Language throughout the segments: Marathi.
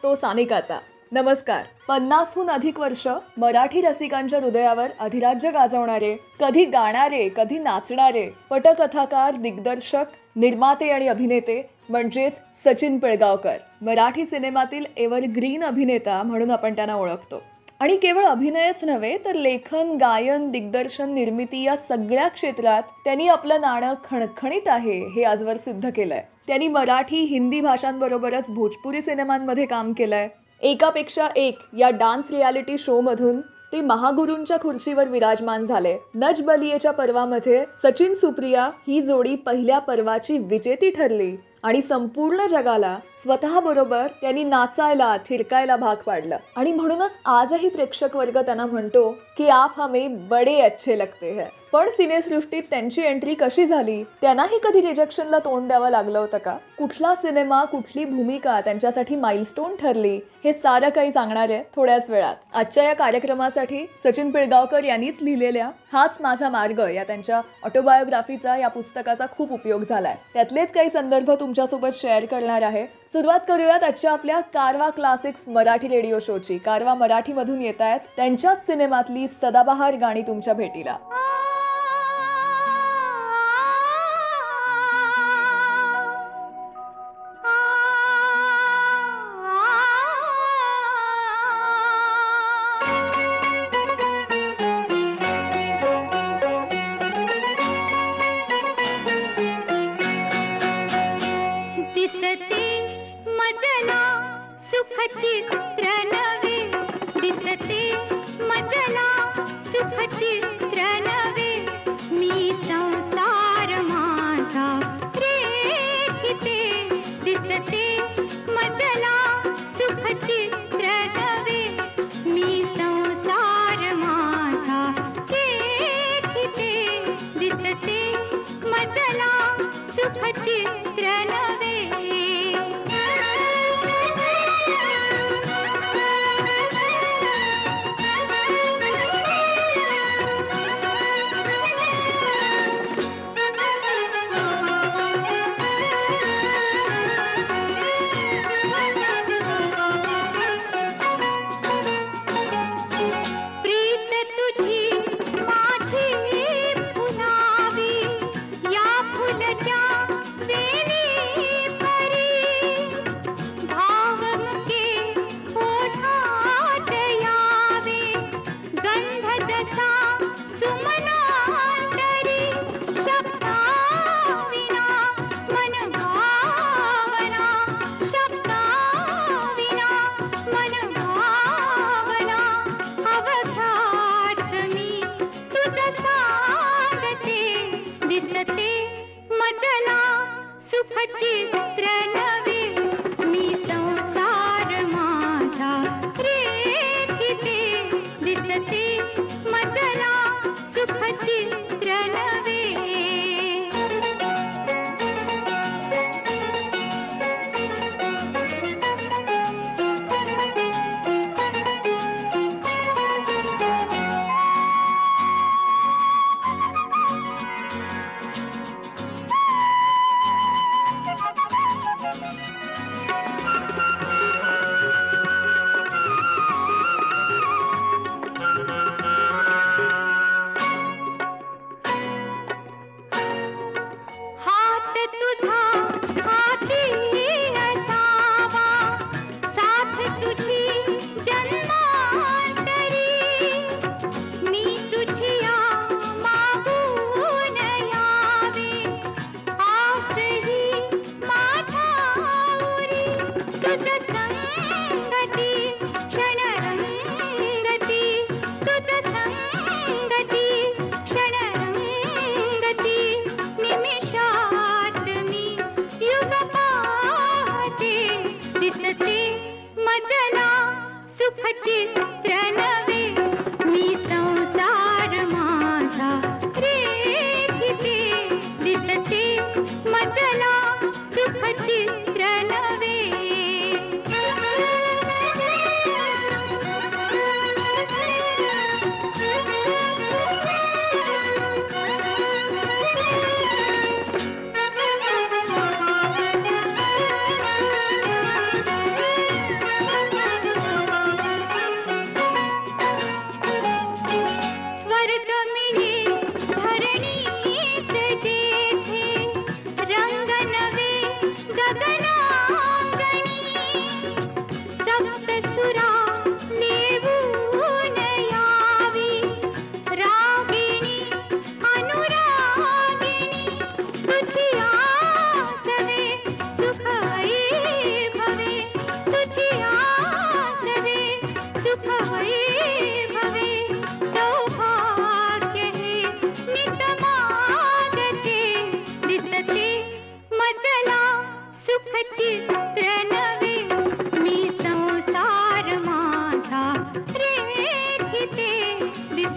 असतो सानिकाचा. नमस्कार. 50हून अधिक वर्ष मराठी रसिकांच्या हृदयावर अधिराज्य गाजवणारे, कधी गाणारे कधी नाचणारे पटकथाकार, दिग्दर्शक, निर्माते आणि अभिनेते म्हणजेच सचिन पिळगावकर. मराठी सिनेमातील एव्हरग्रीन अभिनेता म्हणून आपण त्यांना ओळखतो. आणि केवळ अभिनयच नव्हे तर लेखन, गायन, दिग्दर्शन, निर्मिती या सगळ्या क्षेत्रात त्यांनी आपलं नाणं खणखणीत आहे हे आजवर सिद्ध केलंय. त्यांनी मराठी, हिंदी भाषांबरोबरच भोजपुरी सिनेमांमध्ये काम केलंय. एकापेक्षा एक या डान्स रियालिटी शो मधून ते महागुरूंच्या खुर्चीवर विराजमान झाले. नच बलियेच्या पर्वामध्ये सचिन सुप्रिया ही जोडी पहिल्या पर्वाची विजेती ठरली आणि संपूर्ण जगाला स्वतः बरोबर त्यांनी नाचायला, थिरकायला भाग पाडलं. आणि म्हणूनच आजही प्रेक्षक वर्ग त्यांना म्हणतो की आप हमें बडे अच्छे लगते हैं. पण सिनेसृष्टीत त्यांची एंट्री कशी झाली, त्यांनाही कधी रिजेक्शनला तोंड द्यावं लागलं होतं का? कुठला सिनेमा, कुठली भूमिका त्यांच्यासाठी माइलस्टोन ठरली, हे सारं काही सांगणार आहे थोड्याच वेळात. आजच्या या कार्यक्रमासाठी सचिन पिळगावकर यांनीच लिहिलेल्या हाच माझा मार्ग या त्यांच्या ऑटोबायोग्राफीचा, या पुस्तकाचा खूप उपयोग झालाय. त्यातलेच काही संदर्भ तुमच्यासोबत शेअर करणार आहे. सुरुवात करूयात आजच्या आपल्या कारवा क्लासिक्स मराठी रेडिओ शोची. कारवा मराठीमधून येत आहेत त्यांच्याच सिनेमातली सदाबहार गाणी तुमच्या भेटीला.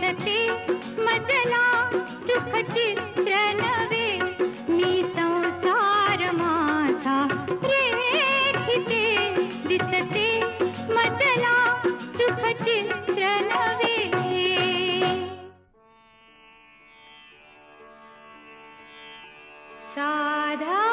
दिसते मजला सुख चित्र नवे मी संसार माझा रेखिते दिसते मजला सुख चित्र नवे साधा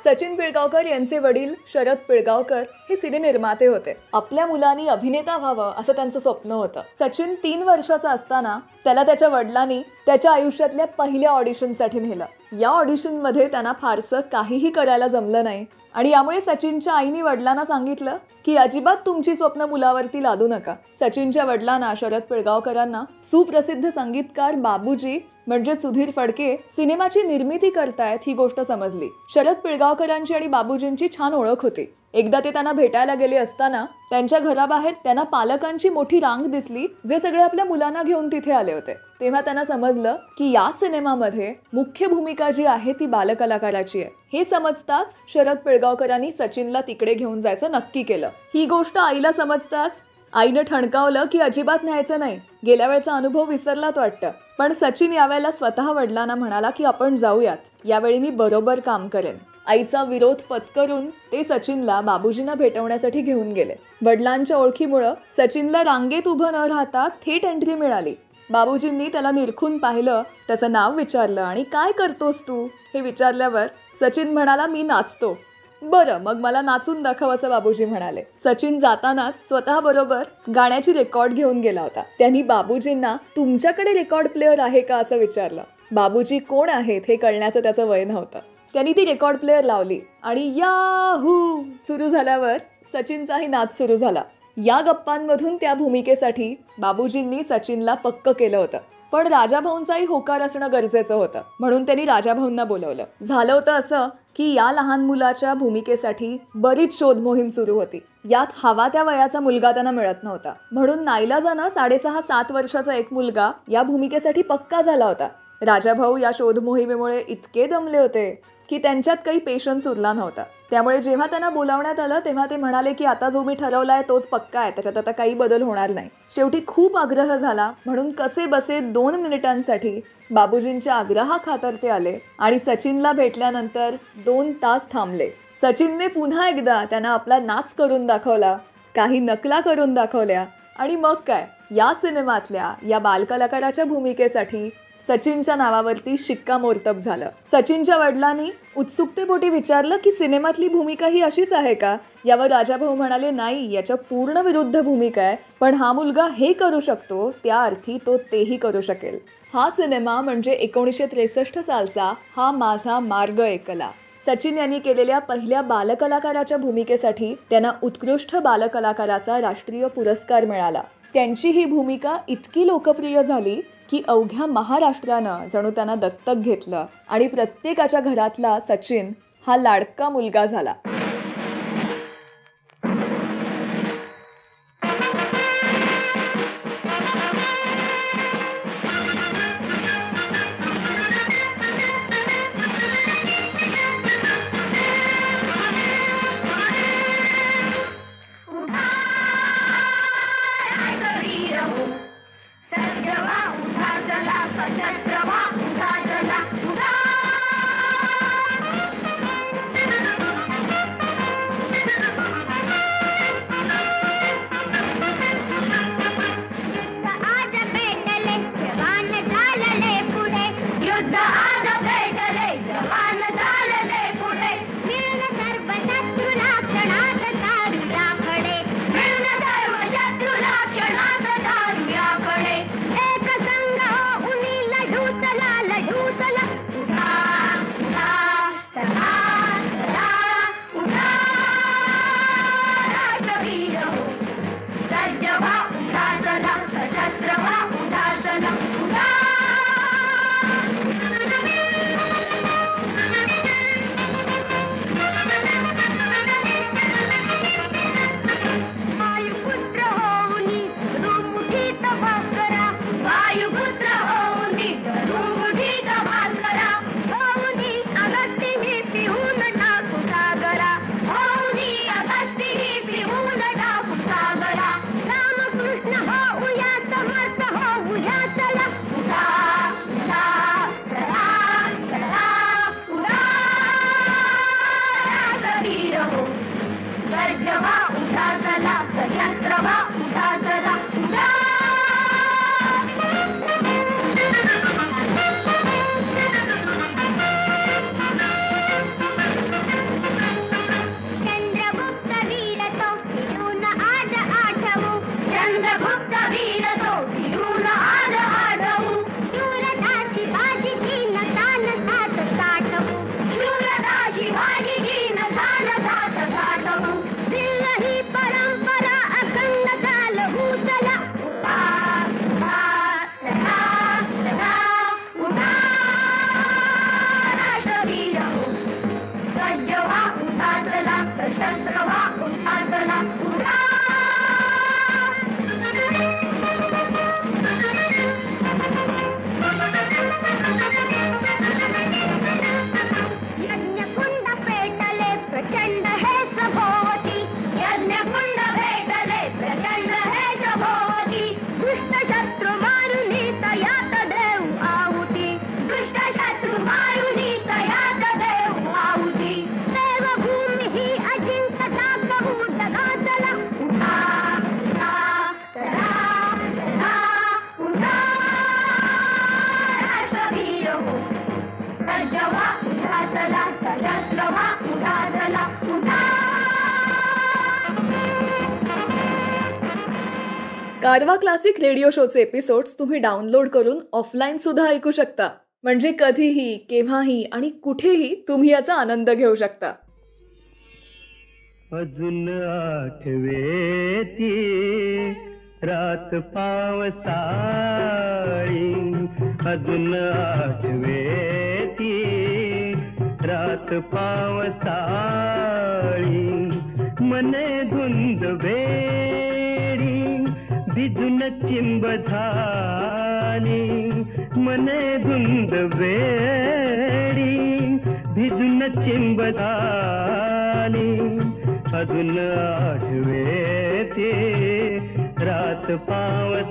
सचिन पिळगावकर यांचे वडील शरद पिळगावकर हे सिनेनिर्माते होते. आपल्या मुलांनी अभिनेता व्हावं असं त्यांचं स्वप्न होतं. सचिन 3 वर्षाचा असताना त्याला त्याच्या वडिलांनी त्याच्या आयुष्यातल्या पहिल्या ऑडिशनसाठी नेलं. या ऑडिशनमध्ये त्यांना फारसं काहीही करायला जमलं नाही आणि यामुळे सचिनच्या आईने वडिलांना सांगितलं की अजिबात तुमची स्वप्न मुलावरती लादू नका. सचिनच्या वडिलांना शरद पिळगावकरांना सुप्रसिद्ध संगीतकार बाबूजी म्हणजे सुधीर फडके सिनेमाची निर्मिती करतायत ही गोष्ट समजली. शरद पिळगावकरांची आणि बाबूजींची छान ओळख होती. एकदा ते त्यांना भेटायला गेले असताना त्यांच्या घराबाहेर त्यांना पालकांची मोठी रांग दिसली जे सगळे आपल्या मुलांना घेऊन तिथे आले होते. तेव्हा त्यांना समजलं की या सिनेमामध्ये मुख्य भूमिका जी आहे ती बालकलाकाराची आहे. हे समजताच शरद पिळगावकरांनी सचिनला तिकडे घेऊन जायचं नक्की केलं. ही गोष्ट आईला समजताच आईनं ठणकावलं की अजिबात न्यायचं नाही. गेल्या वेळचा अनुभव विसरलात वाटतं. पण सचिन यावेळेला स्वतः वडिलांना म्हणाला की आपण जाऊयात, यावेळी मी बरोबर काम करेन. आईचा विरोध पत्करून ते सचिनला बाबूजींना भेटवण्यासाठी घेऊन गेले. वडिलांच्या ओळखीमुळं सचिनला रांगेत उभं न राहता थेट एंट्री मिळाली. बाबूजींनी त्याला निरखून पाहिलं, त्याचं नाव विचारलं आणि काय करतोस तू हे विचारल्यावर सचिन म्हणाला मी नाचतो. बरं मग मला नाचून दाखव असं बाबूजी म्हणाले. सचिन जातानाच स्वतः बरोबर गाण्याची रेकॉर्ड घेऊन गेला होता. त्यांनी बाबूजींना तुमच्याकडे रेकॉर्ड प्लेअर आहे का असं विचारलं. बाबूजी कोण आहेत हे कळण्याचं त्याचं वय नव्हतं. त्यांनी ती रेकॉर्ड प्लेअर लावली आणि याहू सुरू झाल्यावर सचिनचाही नाच सुरू झाला. या गप्पांमधून त्या भूमिकेसाठी बाबूजींनी सचिनला पक्क केलं होतं. पण राजाभाऊंचाही होकार असणं गरजेचं होतं म्हणून त्यांनी राजाभाऊंना बोलवलं. झालं होतं असं की या लहान मुलाच्या भूमिकेसाठी बरीच शोध मोहीम सुरू होती. यात हवा त्या वयाचा मुलगा त्यांना मिळत नव्हता म्हणून नाईलाजानं 6.5-7 वर्षाचा एक मुलगा या भूमिकेसाठी पक्का झाला होता. राजाभाऊ या शोध मोहिमेमुळे इतके दमले होते की त्यांच्यात काही पेशन्स उरला नव्हता. त्यामुळे जेव्हा त्यांना बोलावण्यात आलं तेव्हा ते म्हणाले की आता जो मी ठरवलाय तोच पक्का आहे, त्याच्यात आता काही बदल होणार नाही. शेवटी खूप आग्रह झाला म्हणून कसे बसे 2 मिनिटांसाठी बाबूजींच्या आग्रहाखातर ते आले आणि सचिनला भेटल्यानंतर 2 तास थांबले. सचिनने पुन्हा एकदा त्यांना आपला नाच करून दाखवला, काही नकला करून दाखवल्या आणि मग काय, या सिनेमातल्या या बालकलाकाराच्या भूमिकेसाठी सचिनच्या नावावरती शिक्कामोर्तब झालं. सचिनच्या वडिलांनी उत्सुकतेपोटी विचारलं की सिनेमातली भूमिका ही अशीच आहे का? यावर राजाभाऊ म्हणाले नाही, याच्या पूर्ण विरुद्ध भूमिका आहे, पण हा मुलगा हे करू शकतो त्या अर्थी तो तेही करू शकेल. हा सिनेमा म्हणजे 1963 सालचा हा माझा मार्ग ऐकला. सचिन यांनी केलेल्या पहिल्या बालकलाकाराच्या भूमिकेसाठी त्यांना उत्कृष्ट बालकलाकाराचा राष्ट्रीय पुरस्कार मिळाला. त्यांची ही भूमिका इतकी लोकप्रिय झाली की अवघ्या महाराष्ट्रानं जणू त्यांना दत्तक घेतलं आणि प्रत्येकाच्या घरातला सचिन हा लाडका मुलगा झाला. कारवा क्लासिक रेडिओ शोचे एपिसोड्स तुम्ही डाउनलोड करून ऑफलाईन सुद्धा ऐकू शकता. म्हणजे कधीही, केव्हाही आणि कुठेही तुम्ही याचा आनंद घेऊ शकता. अजून आठवेती रात पावसाळी, अजून आठवेती रात पावसाळी, मने धुंद बेडी भिजून चिंब झाली, मने धुंद बेडी भिजून चिंब झाली, अजून आठवेती रात पावसाळी.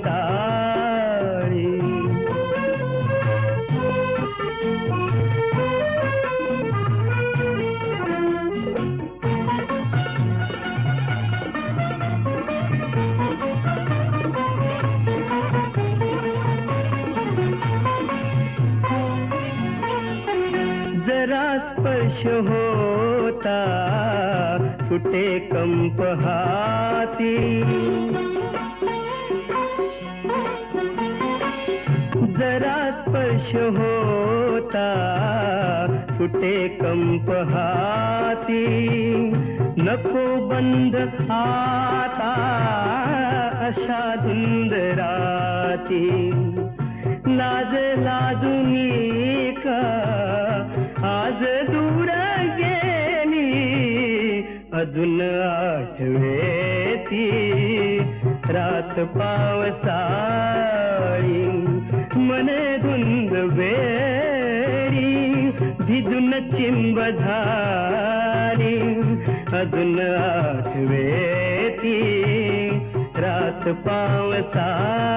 जरा स्पर्श होता सुटे कंप हाती, जरा स्पर्श होता सुटे कंप हाती, नको बंद आता अशा धुंद राती, लाज लाजुनी का आज दूर गेली, अजून आठवेती रात पावसाळी, मने धुंद बेडी भिजून चिंब झाली, अजून आठवेती रात पावसाळी.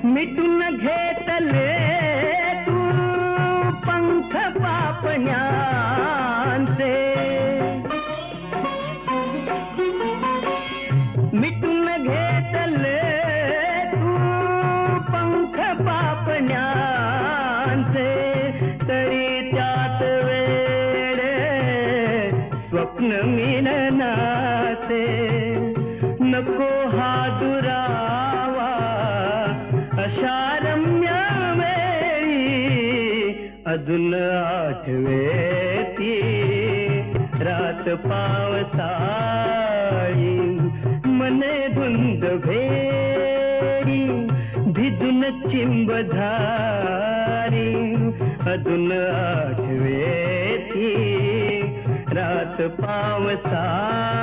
मिटून घेतले तू पंख पापण्यांचे, मिटून घेतले तू पंख पापण्यांचे, तरी त्यात वेडे स्वप्न मिलनाचे, नको हा दुरावा अशा रम्य वेळी, अजून आठवेती रात पावसाळी, मने धुंद भेडी भिजून चिंब झाली, अजून आठवेती रात पावसाळी.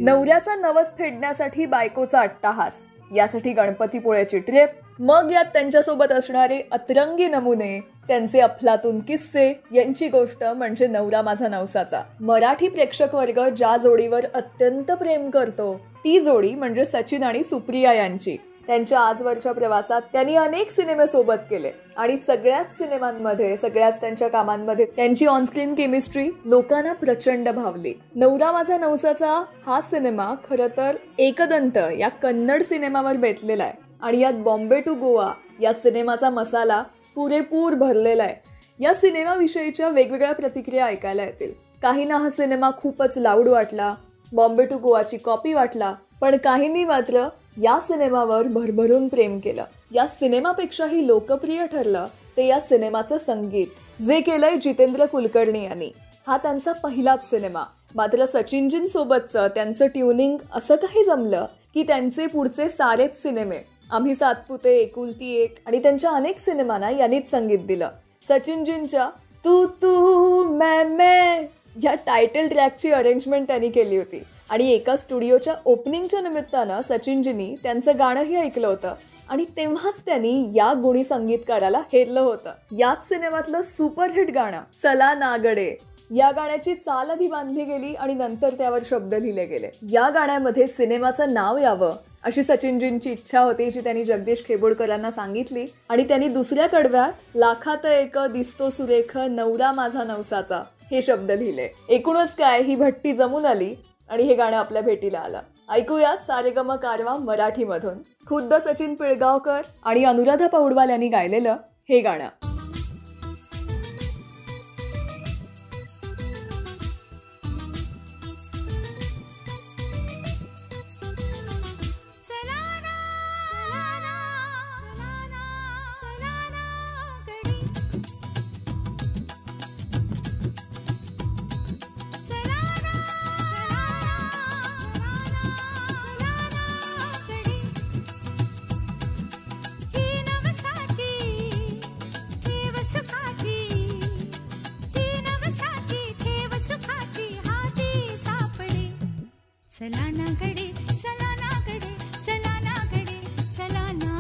नवऱ्याचा नवस फेडण्यासाठी बायकोचा अट्टाहास, यासाठी गणपतीपुळ्याची ट्रिप, मग यात त्यांच्यासोबत असणारे अतरंगी नमुने, त्यांचे अफलातून किस्से, यांची गोष्ट म्हणजे नवरा माझा नवसाचा. मराठी प्रेक्षक वर्ग ज्या जोडीवर अत्यंत प्रेम करतो ती जोडी म्हणजे सचिन आणि सुप्रिया यांची. त्यांच्या आजवरच्या प्रवासात त्यांनी अनेक सिनेमे सोबत केले आणि सगळ्याच सिनेमांमध्ये, सगळ्याच त्यांच्या कामांमध्ये त्यांची ऑनस्क्रीन केमिस्ट्री लोकांना प्रचंड भावली. नवरा माझा नवसाचा हा सिनेमा खरं तर एकदंत या कन्नड सिनेमावर बेतलेला आहे आणि यात बॉम्बे टू गोवा या सिनेमाचा मसाला पुरेपूर भरलेला आहे. या सिनेमाविषयीच्या वेगवेगळ्या प्रतिक्रिया ऐकायला येतील. काहींना हा सिनेमा खूपच लाऊड वाटला, बॉम्बे टू गोवाची कॉपी वाटला, पण काहींनी मात्र या सिनेमावर भरभरून प्रेम केलं. या सिनेमापेक्षाही लोकप्रिय ठरलं ते या सिनेमाचं संगीत, जे केलंय जितेंद्र कुलकर्णी यांनी. हा त्यांचा पहिलाच सिनेमा. मात्र सचिनजींसोबतचं त्यांचं ट्युनिंग असं काही जमलं की त्यांचे पुढचे सारेच सिनेमे, आम्ही सातपुते, एकुलती एक आणि त्यांच्या अनेक सिनेमांना यांनीच संगीत दिलं. सचिनजींच्या तू तू मैं या टायटल ट्रॅकची अरेंजमेंट त्यांनी केली होती आणि एका स्टुडिओच्या ओपनिंगच्या निमित्तानं सचिनजींनी त्यांचं गाणंही ऐकलं होतं आणि तेव्हाच त्यांनी या गुणी संगीतकाराला हेरलं होतं. याच सिनेमातलं सुपरहिट गाणं चला नागडे, या गाण्याची चाल आधी बांधली गेली आणि नंतर त्यावर शब्द लिहिले गेले. या गाण्यामध्ये सिनेमाचं नाव यावं अशी सचिनजींची इच्छा होती, जी त्यांनी जगदीश खेबोडकरांना सांगितली आणि त्यांनी दुसऱ्या कडव्यात लाखात एक दिसतो सुरेख नवरा माझा नवसाचा हे शब्द लिहिले. एकूणच काय, ही भट्टी जमून आली आणि हे गाणं आपल्या भेटीला आलं. ऐकूयात सारेगम कारवा मराठीमधून खुद्द सचिन पिळगावकर आणि अनुराधा पौडवाल यांनी गायलेलं हे गाणं. चला ना गडे चला ना गडे चला ना गडे चला ना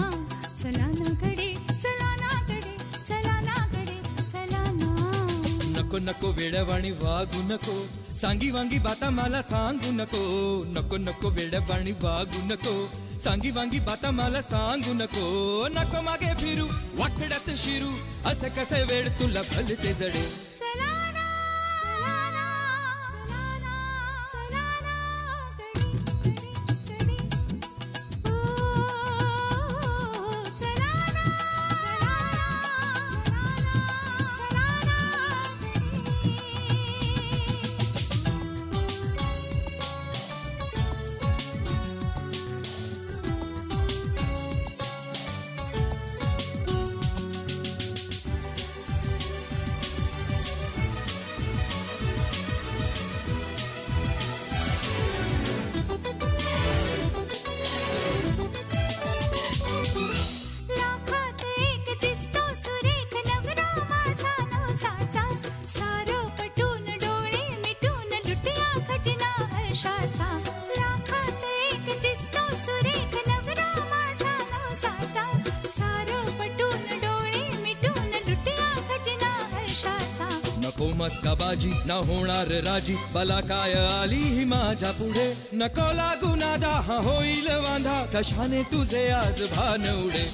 गडे चला ना गडे चला ना गडे चला ना. नको नको वेडवाणी वागू नको, सांगी वांगी बाता मला सांगू नको. नको नको वेडवाणी वागू नको, सांगी वांगी बाता मला सांगू नको. नको मागे फिरू वाकड्यात शिरू, असं कसे वेड तुला भलते जडे. नको मस्काबाजी ना होणार राजी, बला काय आली ही माझ्या पुढे. नको लागू नादा हा होईल वांधा, कशाने तुझे आज भान उडे.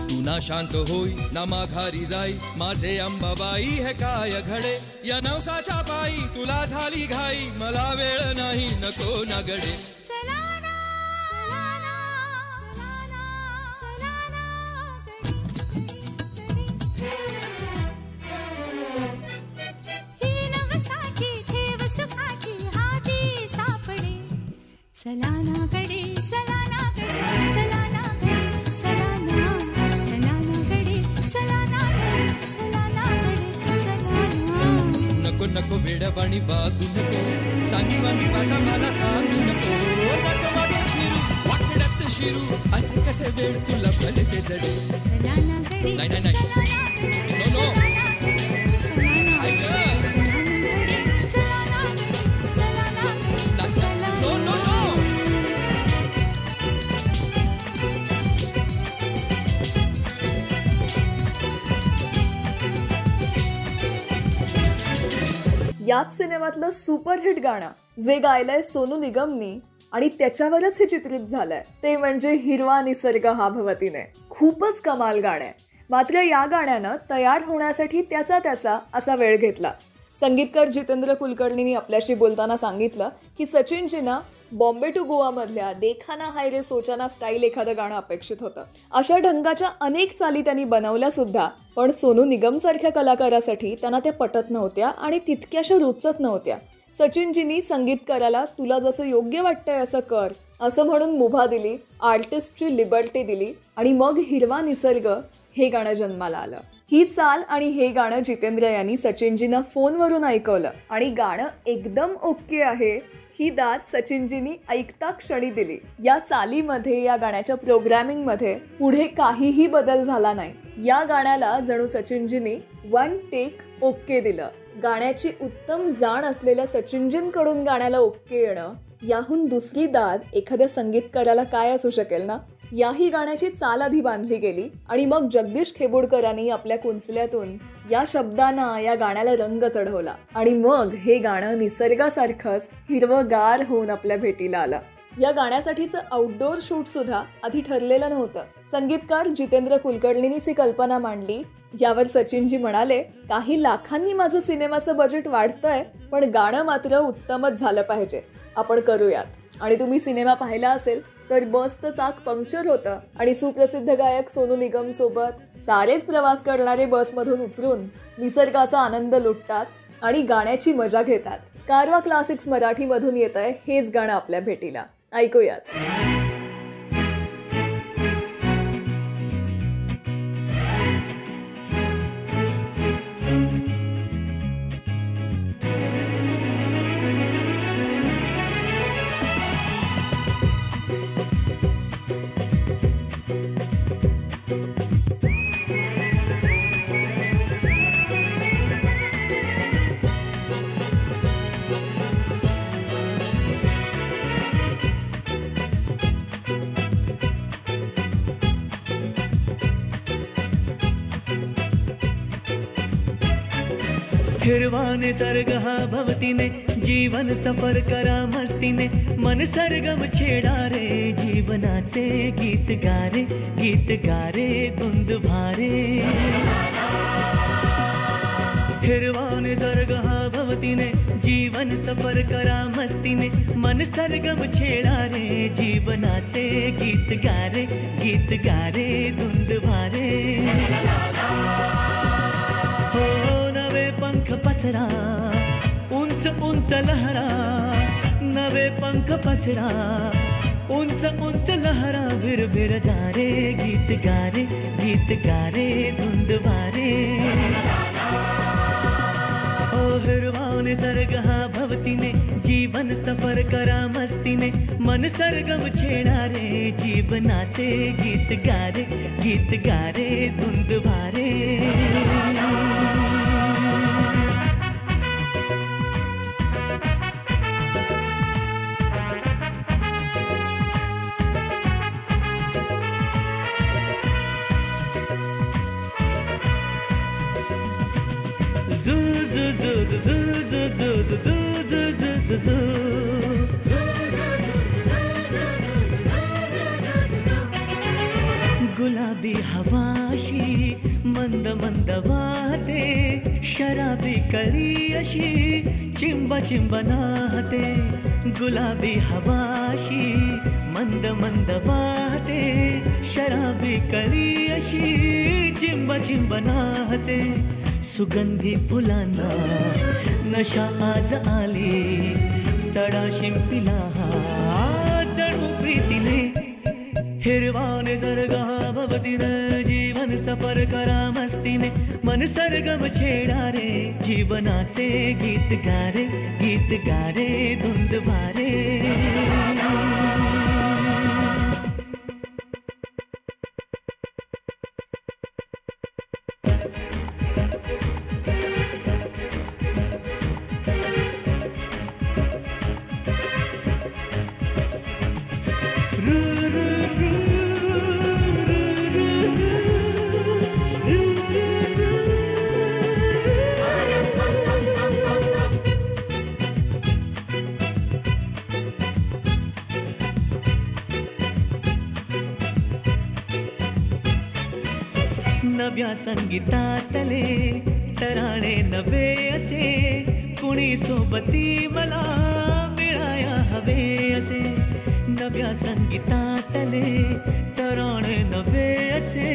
तू ना शांत होई ना माघारी जाई, माझे अंबाबाई हे काय घडे. या नवसाच्या पायी तुला झाली घाई, मला वेळ नाही नको ना गडे. चला ना गडे चला ना गडे चला ना गडे चला ना गडे चला ना गडे चला ना गडे चला ना. नको नको वेडवाणी वागू नको, सांगी वांगी बाता मला सांगू नको. नको मागे फिरू वाकड्यात शिरू, असे कसे वेड तुला भलते जडे. चला ना गडे नाही नाही नाही, नो नो याच सिनेमातलं सुपरहिट गाणं जे गायलंय सोनू निगमनी आणि त्याच्यावरच हे चित्रित झालंय ते म्हणजे हिरवा निसर्ग हा भवतीने. खूपच कमाल गाणं आहे. मात्र या गाण्यानं तयार होण्यासाठी त्याचा असा वेळ घेतला. संगीतकार जितेंद्र कुलकर्णींनी आपल्याशी बोलताना सांगितलं की सचिनजींना बॉम्बे टू गोवामधल्या देखाना हाय रे सोचाना स्टाईल एखादं गाणं अपेक्षित होतं. अशा ढंगाच्या अनेक चाली त्यांनी बनवल्या सुद्धा, पण सोनू निगमसारख्या कलाकारासाठी त्यांना त्या पटत नव्हत्या आणि तितक्याशा रुचत नव्हत्या. सचिनजींनी संगीतकाराला तुला जसं योग्य वाटतंय असं कर असं म्हणून मुभा दिली, आर्टिस्टची लिबर्टी दिली आणि मग हिरवा निसर्ग हे गाणं जन्माला आलं. ही चाल आणि हे गाणं जितेंद्र यांनी सचिनजींना फोनवरून ऐकवलं आणि गाणं एकदम ओके आहे ही दाद सचिनजींनी ऐकता क्षणी दिली. या चालीमध्ये, या गाण्याच्या प्रोग्रॅमिंगमध्ये पुढे काहीही बदल झाला नाही. या गाण्याला जणू सचिनजींनी 1 टेक ओके दिलं. गाण्याची उत्तम जाण असलेल्या सचिनजींकडून गाण्याला ओके येणं, याहून दुसरी दाद एखाद्या संगीतकाराला काय असू शकेल ना. याही गाण्याची चाल आधी बांधली गेली आणि मग जगदीश खेबुडकरांनी आपल्या कुंचल्यातून या शब्दांना या गाण्याला रंग चढवला आणि मग हे गाणं निसर्गासारखंच हिरवंगार होऊन आपल्या भेटीला आलं. या गाण्यासाठीचं आउटडोअर शूट सुद्धा आधी ठरलेलं नव्हतं. संगीतकार जितेंद्र कुलकर्णींनीच ही कल्पना मांडली. यावर सचिनजी म्हणाले, काही लाखांनी माझं सिनेमाचं बजेट वाढतंय, पण गाणं मात्र उत्तमच झालं पाहिजे, आपण करूयात. आणि तुम्ही सिनेमा पाहिला असेल तर बसचं चाक पंक्चर होतं आणि सुप्रसिद्ध गायक सोनू निगम सोबत सारेच प्रवास करणारे बसमधून उतरून निसर्गाचा आनंद लुटतात आणि गाण्याची मजा घेतात. कारवा क्लासिक्स मराठीमधून येतंय हेच गाणं आपल्या भेटीला. ऐकूयात. हिरवाने सर्गहा भवतीने जीवन सफर करा मस्तीने मन सरगम छेडा रे जीवनाचे गीत गारे धुंद भारे. हिरवाने सर्गहा भवतीने जीवन सफर करा मस्तीने मन सरगम छेडा रे जीवनाचे गीत गारे धुंद भारे. हो नवे पंख पसरा उंच उंच लहरा, नवे पंख पसरा उंच उंच लहरा, भिर भिर जा रे गीत गारे धुंद भारे. ओ हिरवाने सर्गहा भवतीने जीवन सफर करा मस्तीने मन सरगम छेडा रे जीवनाचे गीत गारे धुंद भारे. गुलाबी हवाशी मंद मंद वाहते, शराबी कळी अशी चिंब चिंब नाहते. गुलाबी हवाशी मंद मंद वाहते, शराबी कळी अशी चिंब चिंब नाहते. सुगंधी फुलांना नशा आज आली, तडा शिंपिला जणू प्रीतीने. हिरवाने सर्गहा भवतीने जीवन सफर करा मस्तीने मन सरगम छेडा रे जीवनाचे गीत गारे धुंद भारे. नव्या संगीतातले तराणे नवे असे कुणी सोबती मला मिळाया हवे असे नव्या संगीतातले तराणे नवे असे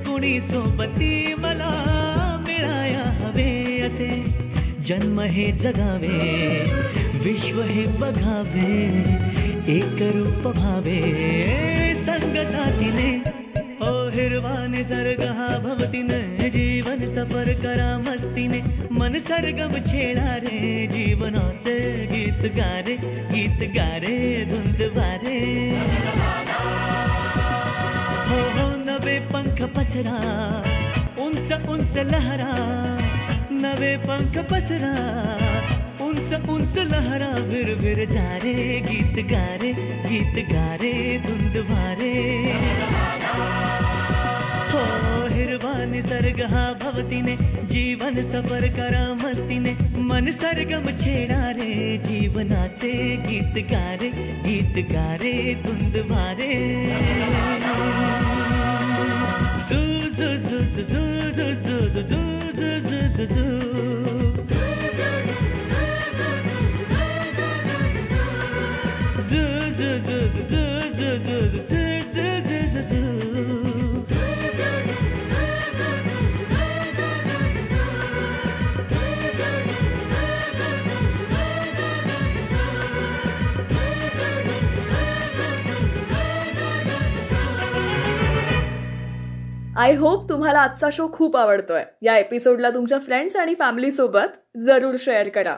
कुणी सोबती मला मिळाया हवे असे जन्म हे जगावे विश्व हे बघावे एक रूप भावे संगतातीने ओ हिरवाने सर्ग हा भवतीने जीवन सफर करा मस्तीने मन सरगम छेडा रे जीवनाचे गीत गारे धुंद वारे हो नवे पंख पसरा उंच उंच लहरा नवे पंख पसरा उंच लहरा विर जा रे गीत गारे धुंद वारे हो हिरवा निसर्ग हा भवतीने जीवन सफर करा मस्तीने मन सरगम छेडा रे जीवनाचे गीत गारे धुंद वारे जू जू जू जू जू जू जू जू जू जू आय होप तुम्हाला आजचा शो खूप आवडतोय. या एपिसोडला तुमच्या फ्रेंड्स आणि फॅमिली सोबत जरूर शेअर करा.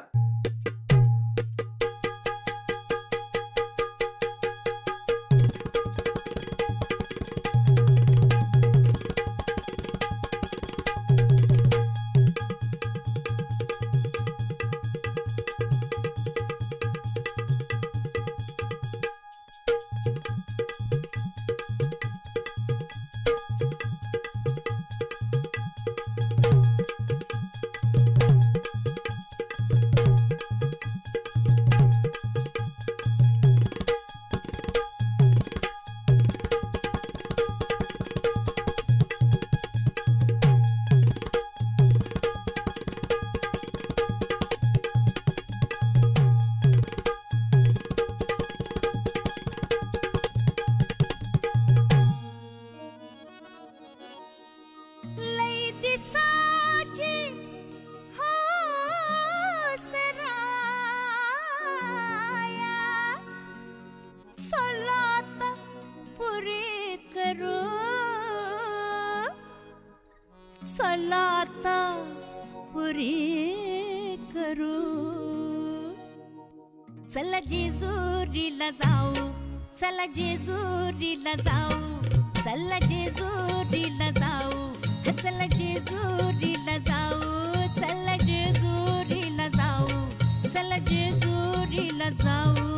चला पुरी करू चला जेजुरीला जाऊ चला जेजुरीला जाऊ चला जेजुरीला जाऊ चला जेजुरीला जाऊ चला जेजुरीला जाऊ चला जेजुरीला जाऊ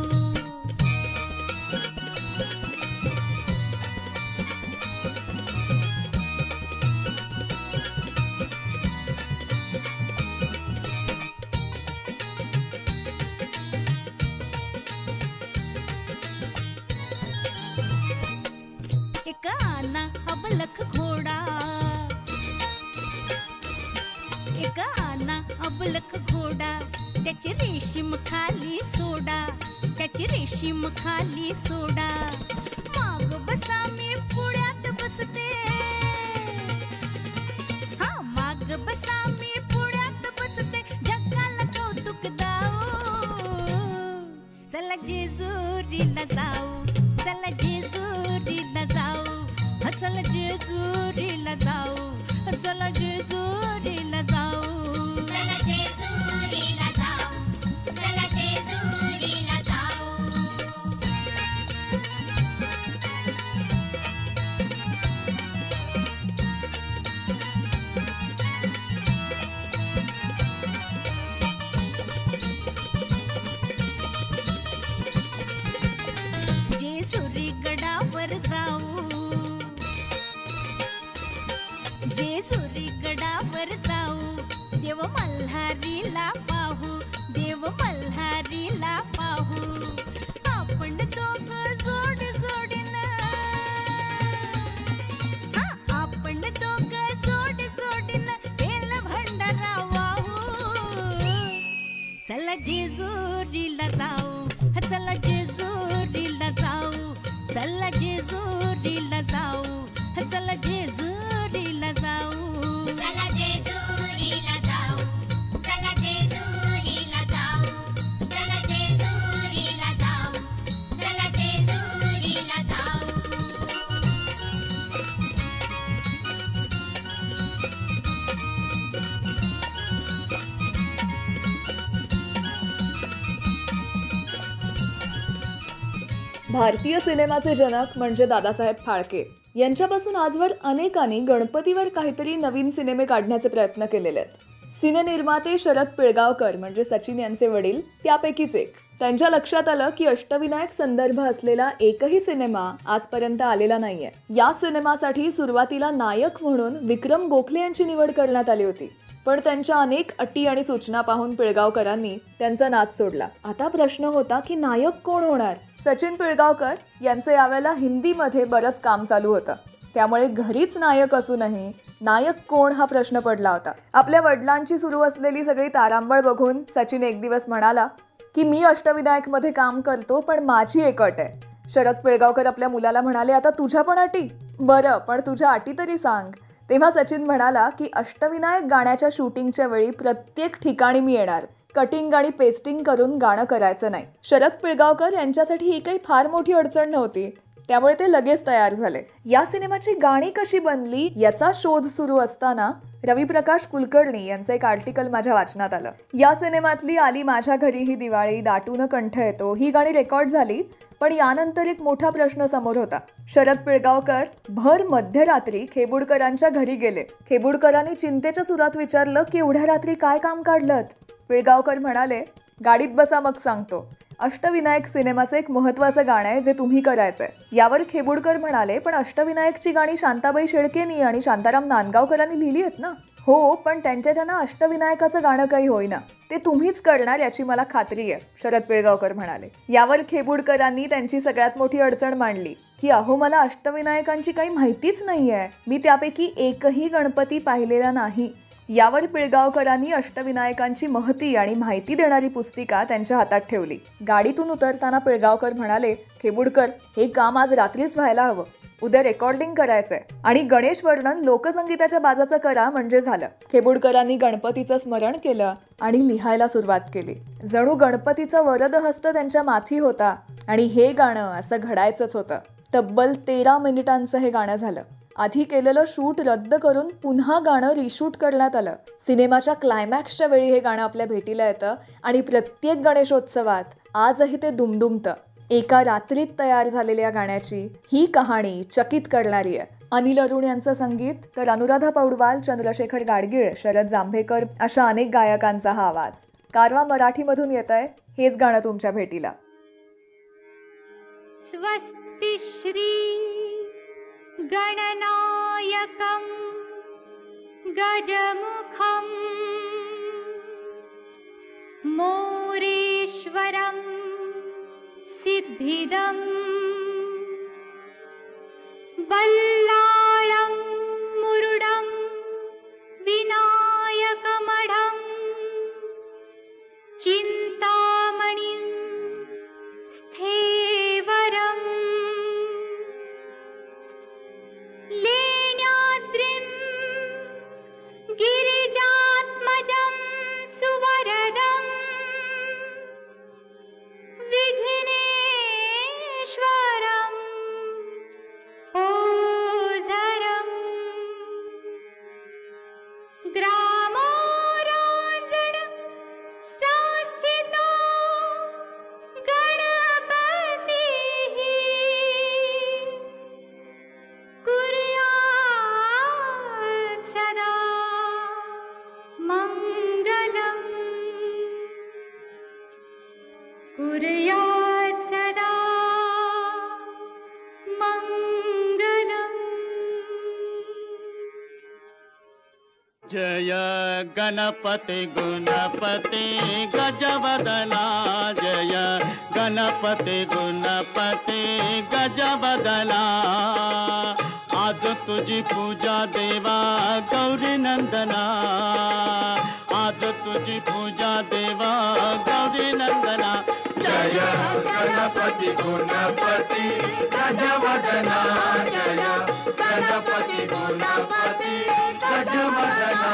एक आना अबलख घोडा एक आना अबलख घोडा त्याची रेशीम खाली सोडा त्याची रेशीम खाली सोडा माग बसा मी पुढ्यात बसते हा माग बसा मी पुढ्यात बसते जगाला कौतुक दाऊ चला जेजुरीला जाऊ चला जेजुरीला जाऊ चला जेजुरीला जाऊ चला जेजुरीला जाऊ चला जेजुरीला जाऊ चला जेजुरीला जाऊ जेजुरी गडावर जाऊ जेजुरी गडावर जाऊ देव मल्हारीला पाहू देव मल्हारीला पाहू आपण दोघ जोड जोडीनं आपण दोघ जोड जोडीनं केलं भंडारा भारतीय सिनेमाचे जनक म्हणजे दादासाहेब फाळके यांच्यापासून आजवर अनेकांनी गणपतीवर काहीतरी नवीन सिनेमे काढण्याचे प्रयत्न केलेले आहेत. सिनेनिर्माते शरद पिळगावकर म्हणजे सचिन यांचे वडील त्यापैकीच एक. त्यांच्या लक्षात आलं की अष्टविनायक संदर्भ असलेला एकही सिनेमा आजपर्यंत आलेला नाहीये. या सिनेमासाठी सुरुवातीला नायक म्हणून विक्रम गोखले यांची निवड करण्यात आली होती, पण त्यांच्या अनेक अटी आणि सूचना पाहून पिळगावकरांनी त्यांचा नाद सोडला. आता प्रश्न होता की नायक कोण होणार. सचिन पिळगावकर यांचं यावेळेला हिंदीमध्ये बरंच काम चालू होतं, त्यामुळे घरीच नायक असूनही नायक कोण हा प्रश्न पडला होता. आपल्या वडिलांची सुरू असलेली सगळी तारांबळ बघून सचिन एक दिवस म्हणाला की मी अष्टविनायकमध्ये काम करतो, पण माझी एक अट आहे. शरद पिळगावकर आपल्या मुलाला म्हणाले, आता तुझ्या पण अटी? बरं, पण तुझ्या अटी तरी सांग. तेव्हा सचिन म्हणाला की अष्टविनायक गाण्याच्या शूटिंगच्या वेळी प्रत्येक ठिकाणी मी येणार, कटिंग आणि पेस्टिंग करून गाणं करायचं नाही. शरद पिळगावकर यांच्यासाठी ही काही फार मोठी अडचण नव्हती, त्यामुळे ते लगेच तयार झाले. या सिनेमाची गाणी कशी बनली याचा शोध सुरू असताना रविप्रकाश कुलकर्णी यांचं एक आर्टिकल माझ्या वाचनात आलं. या सिनेमातली आली माझ्या घरी ही दिवाळी, दाटून कंठ येतो ही गाणी रेकॉर्ड झाली, पण यानंतर एक मोठा प्रश्न समोर होता. शरद पिळगावकर भर मध्यरात्री खेबुडकरांच्या घरी गेले. खेबुडकरांनी चिंतेच्या सुरात विचारलं की एवढ्या रात्री काय काम काढलं? पिळगावकर म्हणाले, गाडीत बसा मग सांगतो. अष्टविनायक सिनेमाचं एक महत्त्वाचं गाणं आहे जे तुम्ही करायचंय. यावर खेबुडकर म्हणाले, पण अष्टविनायकची गाणी शांताबाई शेळकेनी आणि शांताराम नांदगावकरांनी लिहिली आहेत ना? हो, पण त्यांच्याच्यानं अष्टविनायकाचं गाणं काही होईना. ते तुम्हीच करणार याची मला खात्री आहे, शरद पिळगावकर म्हणाले. यावर खेबुडकरांनी त्यांची सगळ्यात मोठी अडचण मांडली की अहो, मला अष्टविनायकांची काही माहितीच नाहीये, मी त्यापैकी एकही गणपती पाहिलेला नाही. यावर पिळगावकरांनी अष्टविनायकांची महती आणि माहिती देणारी पुस्तिका त्यांच्या हातात ठेवली. गाडीतून उतरताना पिळगावकर म्हणाले, खेबुडकर, हे काम आज रात्रीच व्हायला हवं. उद्या रेकॉर्डिंग करायचंय आणि गणेश वर्णन लोकसंगीताच्या बाजाचं करा म्हणजे झालं. खेबुडकरांनी गणपतीचं स्मरण केलं आणि लिहायला सुरुवात केली. जणू गणपतीचा वरदहस्त त्यांच्या माथी होता आणि हे गाणं असं घडायचंच होतं. तब्बल 13 मिनिटांचं हे गाणं झालं. आधी केलेलं शूट रद्द करून पुन्हा गाणं रिशूट करण्यात आलं. सिनेमाच्या क्लायमॅक्सच्या वेळी हे गाणं आपल्या भेटीला येतं आणि प्रत्येक गणेशोत्सवात आजही ते दुमदुमतं. एका रात्रीत तयार झालेल्या गाण्याची ही कहाणी चकित करणारी आहे. अनिल अरुण यांचं संगीत, तर अनुराधा पौडवाल, चंद्रशेखर गाडगीळ, शरद जांभेकर अशा अनेक गायकांचा हा आवाज. कारवा मराठीमधून येत आहे हेच गाणं तुमच्या भेटीला. स्वस्ति श्री गणनायकं गजमुखं मोरेश्वरं सिद्धिदं बल्लाळं मुरुडं विनायकमढं चिन्तामणिं स्थेवरं लेण्याद्रिं गिरिजात्मजं सुवरदं विघ्नेश्वरं ओझरं ग्रामोराञ्जन संस्थितो गणपतिः कुर्यात् सदा मङ्गलम् कुर्यात् सदा मङ्गलम्. जय गणपति गुणपति गजवदना, जय गणपति गुणपति गजवदना. आज तुझी पूजा देवा गौरी नंदना, आज तुझी पूजा देवा गौरी नंदना. जय गणपति गुणपति गजवदना, जय गणपति गुणपति गजवदना.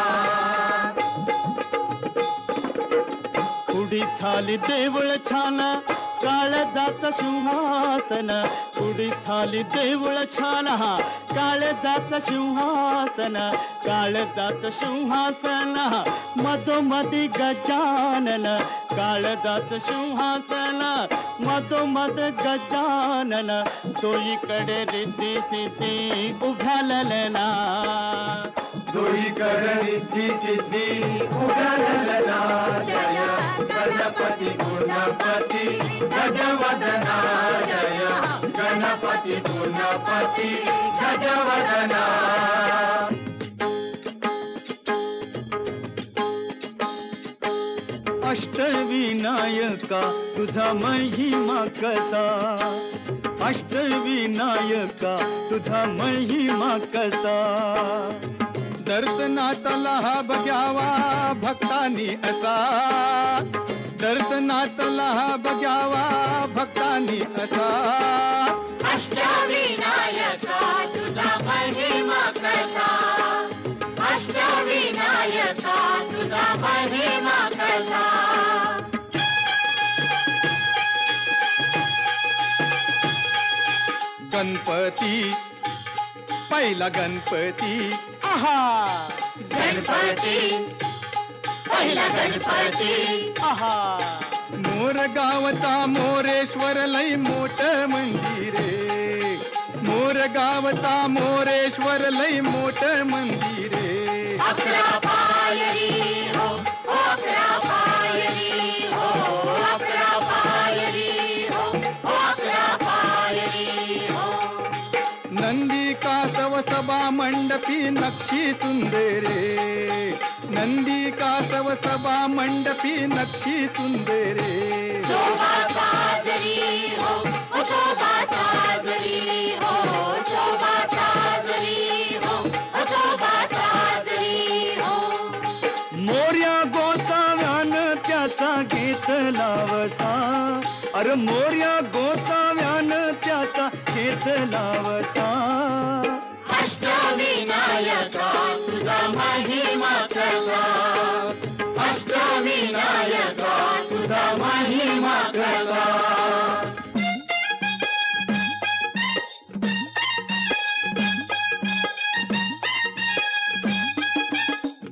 उडी थाली देवळ छान काळजाचं सिंहासन उडी झाली देऊळ छान हा काळजाचं सिंहासन काळजाचं सिंहासन मधोमधी गजानन काळजाचं सिंहासन मधोमध गजानन दोईकडे रिद्धी सिद्धी उघालना दोईकडे रिद्धी सिद्धी उघालना जय गणपती गुणपती गजवदना जय गणपती गुणपती गजवदना अष्टविनायका तुझा महिमा कसा अष्टविनायका तुझा महिमा कसा दर्शनाचा हा बघ्यावा भक्तांनी असा दर्शनाचा हा बघ्यावा भक्तांनी असा अष्टविनायका तुझा महिमा कसा अष्टविनायका तुझा महिमा कसा गणपती पहिला गणपती आहा गणपती पहिला गणपती आहा मोर गावचा मोरेश्वर लई मोठ मंदिरे मोर गावचा मोरेश्वर लई मोठ मंदिरे अकरा पायरी हो अकरा पायरी हो अकरा पायरी हो अकरा पायरी हो नंदी कासव सभा मंडपी नक्षी सुंदरे नंदी कासव सभा मंडपी नक्षी सुंदरे शोभा साजरी हो शोभा साजरी हो शोभा साजरी हो शोभा साजरी हो मोर्या गोसाव्यान त्याचा घेतला वसा अरे मोर्या गोसाव्यान त्याचा घेतला वसा अष्टविनायका तुझा महिमा कसा अष्टविनायका तुझा महिमा कसा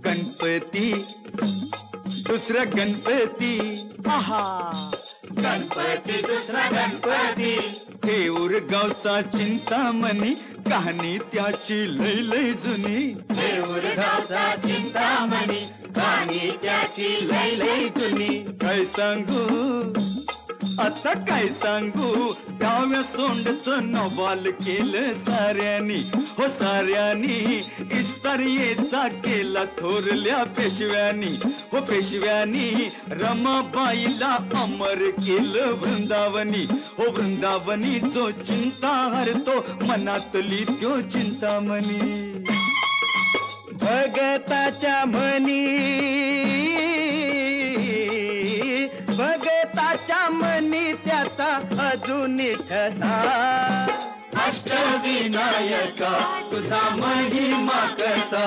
गणपती दुसरा गणपती आहा गणपती दुसरा गणपती देऊर गावचा चिंतामणी कहाणी त्याची लय लय जुनी देऊर गावचा चिंतामणी कहाणी त्याची लय लय जुनी काय सांगू आता काय सांगू डाव्या सोंडचं नवाल केलं साऱ्यानी हो साऱ्यानी इस्तारियेचा केला थोरल्या पेशव्यानी हो पेशव्यानी रमाबाईला अमर केलं वृंदावनी हो वृंदावनी जो चिंता हरतो मनातली त्यो चिंतामणी भगताच्या मनी भगताच्या मनी त्याचा अजून ठसा अष्टविनायका तुझा महिमा कसा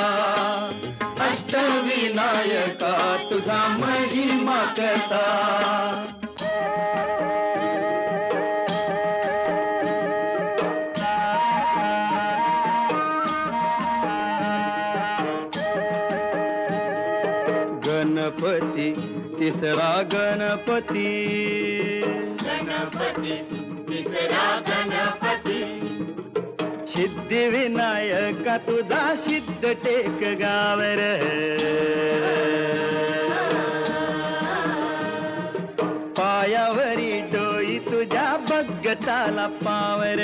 अष्टविनायका तुझा महिमा कसा गणपती तिसरा गणपती गणपती तिसरा गणपती सिद्धिविनायका तुझा सिद्ध टेक गावर पायावरी डोई तुझ्या बगताला पावर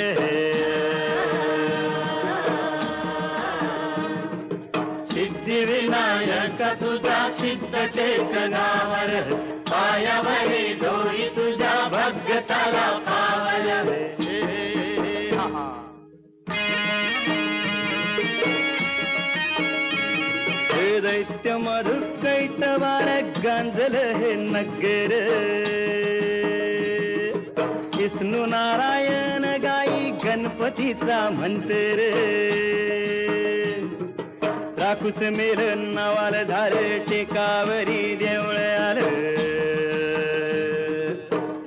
सिद्धिविनायका तुझा सिद्ध टेक गावर पायावरी डोई तुझ्या भगताला पावर हे दैत्य मधु कैटवार गांजल हे नगर विष्णू नारायण गाई गणपतीचा मंत्र राखूस मेल नावाल झालं टेकावरी देवळ आलं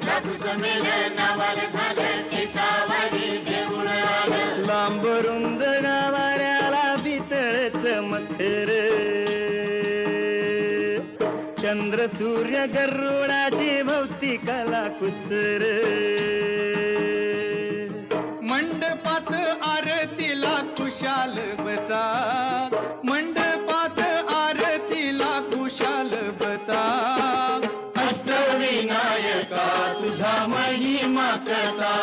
राखूस मेल नवल झालं सीतावरी देऊळ आलं. लांबरुंद गावाऱ्याला बितळत मखर, चंद्र सूर्य गरुडाची भोवतिकाला कुसर. मंडपात आरतीला खुशाल बसा, मंडपात आरतीला खुशाल बसा. अष्टविनायका तुझा महिमा कसा,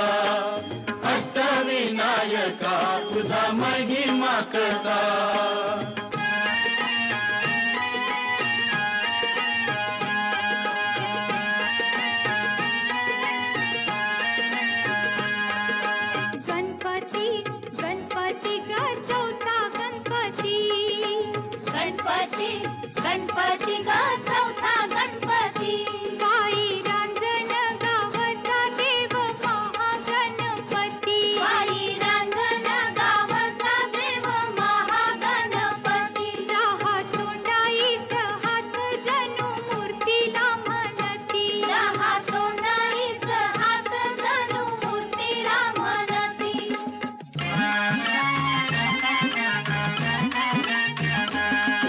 अष्टविनायका तुझा महिमा कसा. गणपती गा चौथा गणपती. बाई रांजण गावचा देव महागणपती. बाई रांजण गावचा देव महागणपती. दहा सोंडाईस हात जणू मूर्तीला म्हणती. दहा सोंडाईस हात जणू मूर्तीला म्हणती.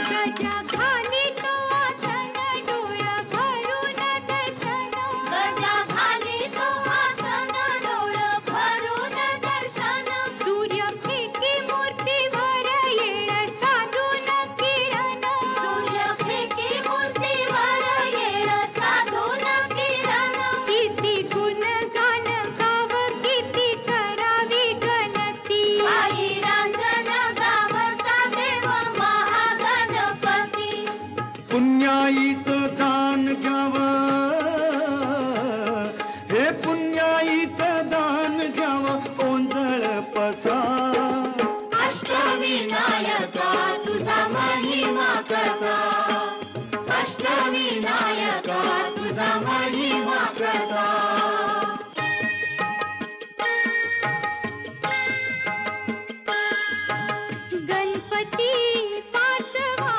गजा खाली तो आसन डोळ भरून दर्शन. गजा खाली तो आसन डोळ भरून दर्शन. सूर्य फेकी मूर्तीवर येळ साधून किरण. सूर्य फेकी मूर्तीवर येळ साधून किरण. किती गुणगान गाव किती करावी गणती. आई रांजण गावचा देव महागणपती. पुण्याईचं दान घ्यावं, हे पुण्याईचं दान घ्यावं ओंजळ पसा. अष्टविनायका तुझा महिमा कसा, अष्टविनायका तुझा महिमा कसा. गणपती पाचवा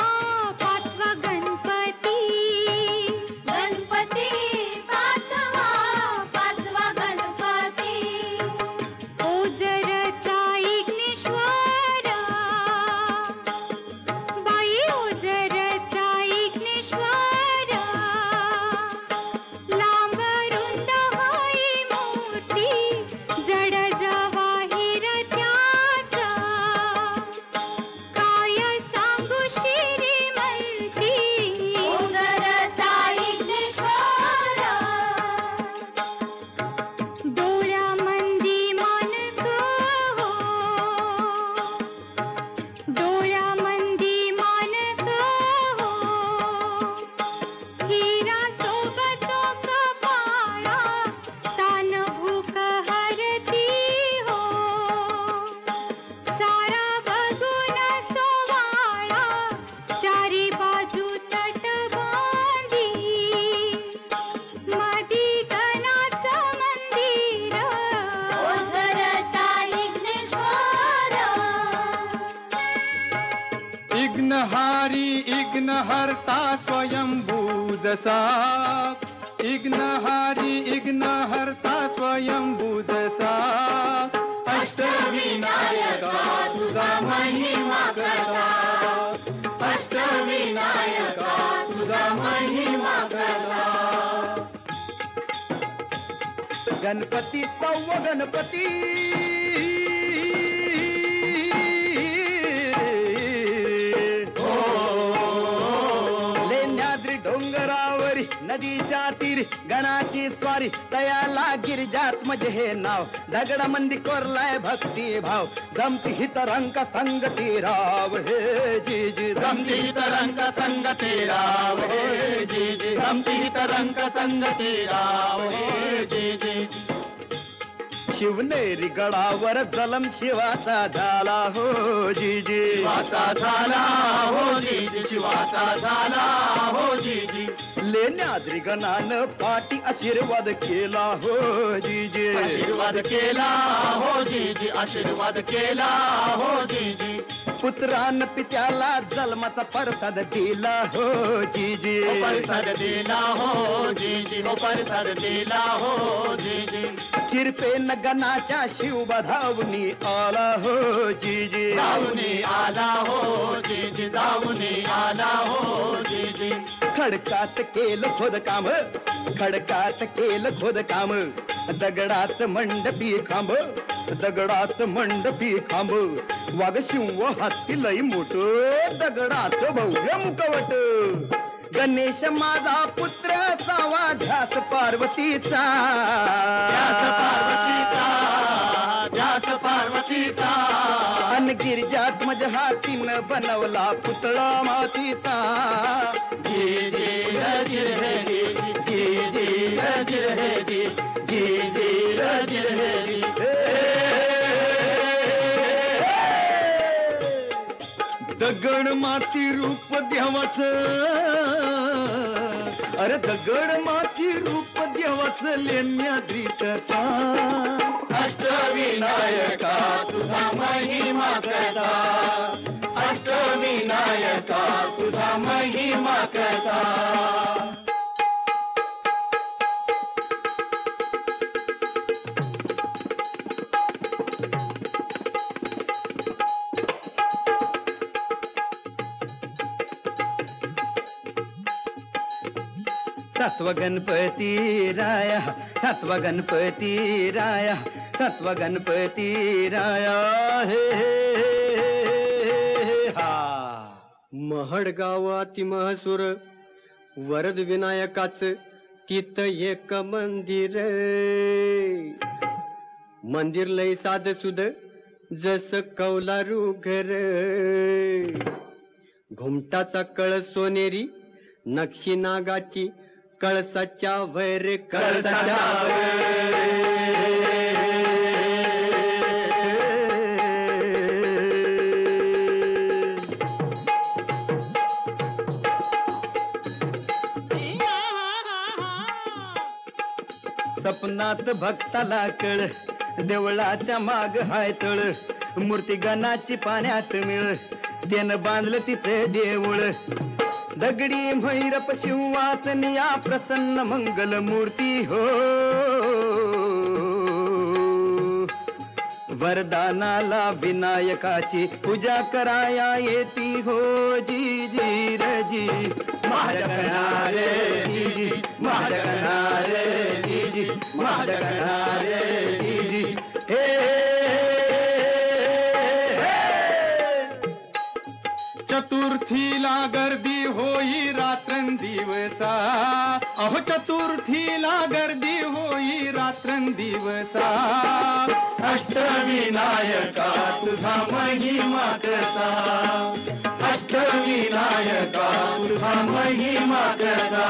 पाचवा गणपती. गणपती पाचवा पाचवा गणपती. ओझरचा विघ्नेश्वर. बाई ओझरचा विघ्नेश्वर. लांबरुंद हाई मूर्ती जड जवाहीर त्याचा. काय सांगू श्रीमंती ओझरचा विघ्नेश्वर. डोळ्यामंदी मानक हो, डोळ्यामंदी मानक हो. हिरा सोबत कपाळा तान भूक हरती हो. सारा बघून सोवाळा चारी बाजू तटबंदी. मधी गणाचं मंदिर ओझरचा विघ्नेश्वर. इग्नहारी इग्नहर्ता स्वयंभू जसा. इग्नहारी इग्नहर्ता स्वयंभू जसा. अष्टविनायका तुझा महिमा कसा, अष्टविनायका तुझा महिमा कसा. गणपती सव्व गणपती, लेण्याद्री डोंगरावरी नदीच्या तीरी गणाची स्वारी. तयाला गिरिजात म्हणजे हे नाव, दगडामंदी कोरलाय भक्ती भाव. जमती हित रंग संगती राव हे जी जी. जमती तरंग संगती राव हे जी जी. जमती तरंग संगती राव हे जी जी. शिवनेरी गडावर जलम शिवाचा झाला हो जी जी. शिवाचा झाला हो जी जी. शिवाचा झाला हो जी जी. लेण्याद्री गणानं पाठी आशीर्वाद केला हो जी जी. आशीर्वाद केला हो जी जी. आशीर्वाद केला हो जी जी. पुत्रान पित्याला जन्माचा प्रसाद दिला हो जीजी, प्रसाद दिला हो जीजी, प्रसाद दिला हो जीजी. किरपेन गणाच्या शिव धावणी आला हो जीजी, धावणी आला हो जीजी, धावणी आला हो जीजी. खडकात केलं खोदकाम, खडकात केलं खोदकाम, दगडात मंडपी खांब, दगडात मंडपी खांब. वाघ शिव हत्ती लई मोठ, दगडात भव्य मुखवट. गणेश माझा पुत्र सावा ध्यास पार्वतीचा, ध्यास पार्वतीचा, ध्यास पार्वतीचा. अन गिरिजात मज हातीनं बनवला पुतळा मातीचा. जी जी रजी रे जी, जी जी रजी रे जी, जी जी रजी रे जी. दगड माती रूप देवाचं, अरे दगड माती रूप देवाचं लेण्याद्री तसा. अष्टविनायका तुझा महिमा कसा, अष्टविनायका तुझा महिमा कसा. सातवा गणपती राया, सातवा गणपती राया, सातवा गणपती राया. हे हा महड गावाती महसूर वरद विनायकाच तिथ एक मंदिर. मंदिर लय साध सुद जस कौलारू घर. घुमटाचा कळस सोनेरी, नक्षी नागाची कळसाच्या वर, कळसाच्या सपनात भक्ताला कळ, देवळाच्या माग हाय तळ. मूर्ती गणाची पाण्यात मिळ, त्यानं बांधलं तिथे देऊळ. दगडी भैरप शिवासनिया प्रसन्न मंगल मूर्ती हो. वरदानाला विनायकाची पूजा कराया येती हो. जी जी रजी महाजगणारे जी जी, महाजगणारे जी जी, महाजगणारे जी जी. हे चतुर्थीला गर्दी होई रात्रंदिवसा, अहो चतुर्थीला गर्दी होई रात्रंदिवसा. अष्टविनायका तुझा महिमा कसा, अष्टविनायका तुझा महिमा कसा.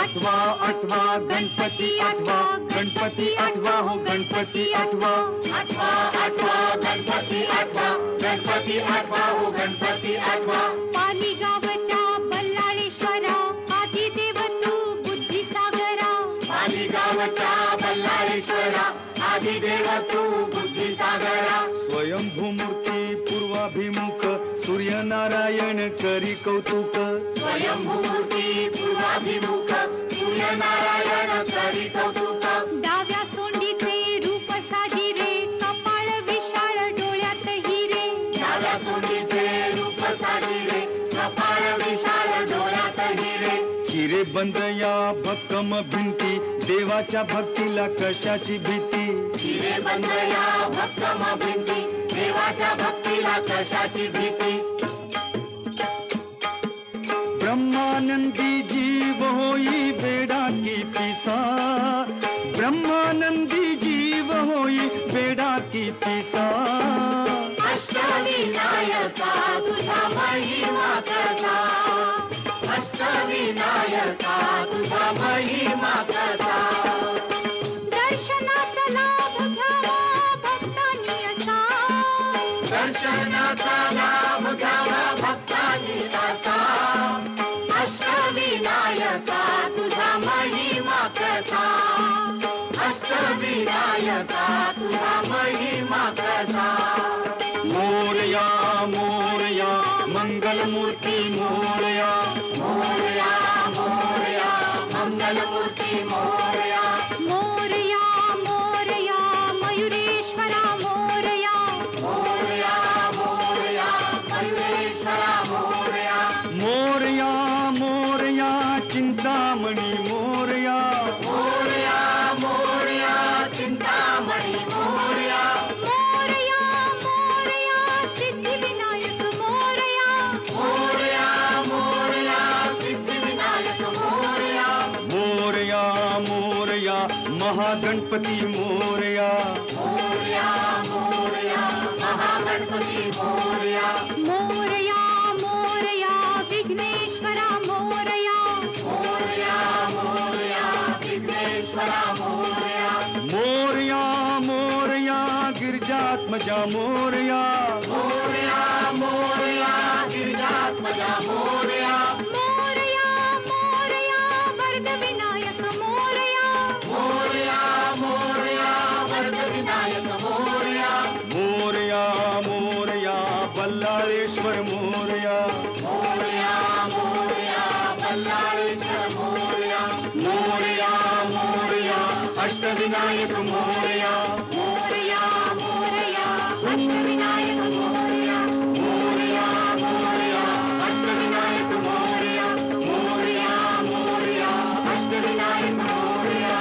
आठवा आठवा गणपती आठवा, गणपती आठवा हो गणपती आठवा. आठवा आठवा गणपती आठवा, गणपती आठवा हो गणपती आठवा. पाली गावच्या बल्लाळेश्वरा, आदिदेव तू बुद्धिसागरा. पाली गावच्या बल्लाळेश्वरा, आदिदेव तू बुद्धिसागरा. स्वयंभू मूर्ती पूर्वाभिमुख, सूर्यनारायण करी कौतुक. स्वयंभू मूर्ती पूर्वाभिमुख, सूर्यनारायण करी कौतुक. डाव्या सोंडीचे रूप साजिरे, कपाळ विशाळ डोळ्यात हिरे. डाव्या सोंडीचे रूप साजिरे, कपाळ विशाल डोळ्यात हिरे. हिरे बंद या भक्कम भिंती, देवाच्या भक्तीला कशाची भीती. हिरे बंद या भक्कम भिंती, देवाच्या भक्तीला कशाची भीती. ब्रह्मानंदी जीव होई बेडा की पिसा, ब्रह्मानंदी जीव होई बेडा की पिसा. अष्टविनायका तुझा महिमा कसा, अष्टविनायका तुझा महिमा कसा. दर्शनाचा लाभ घ्यावा भक्तांनी असा, दर्शनाचा लाभ घ्यावा भक्तांनी असा. अष्टविनायका तुझा महिमा कसा, अष्टविनायका विनायका तुझा महिमा कसा. मोरया मोरया मंगलमूर्ती मोरया. मोरया मोरया मंगलमूर्ती मोरया. मोरया मोरया मयुरेश्वरा मोरया. मोरया मोरया मयुरेश्वरा मोरया. मोरया मोरया चिंतामणी मोरया. मोरया मोरया चिंतामणी मोरया. मोरया मोरया सिद्धिविनायक मोरया. मोरया मोरया सिद्धिविनायक मोरया. मोरया मोरया महागणपती मोरया. मोरया मोरया महागणपती मोरया. मोरया मोरया विघ्नेश्वरा मोरया. मोरया मोरया विघ्नेश्वरा मोरया. मोरया मोरया गिरिजात्मजा मोरया. मोरया मोरया गिरिजात्मजा मोरया. मोरया मोरया वरदविनायक मोरया. मोरया मोरया वरदविनायक मोरया. मोरया मोरया बल्लाळेश्वर मोरया. मोरया मोरया बल्लाळेश्वर मोरया. मोरया मोरया अष्टविनायक मोरया. मोरया मोरया अष्टविनायक मोरया. मोरया मोरया अष्टविनायक मोरया. मोरया मोरया अष्टविनायक मोरया.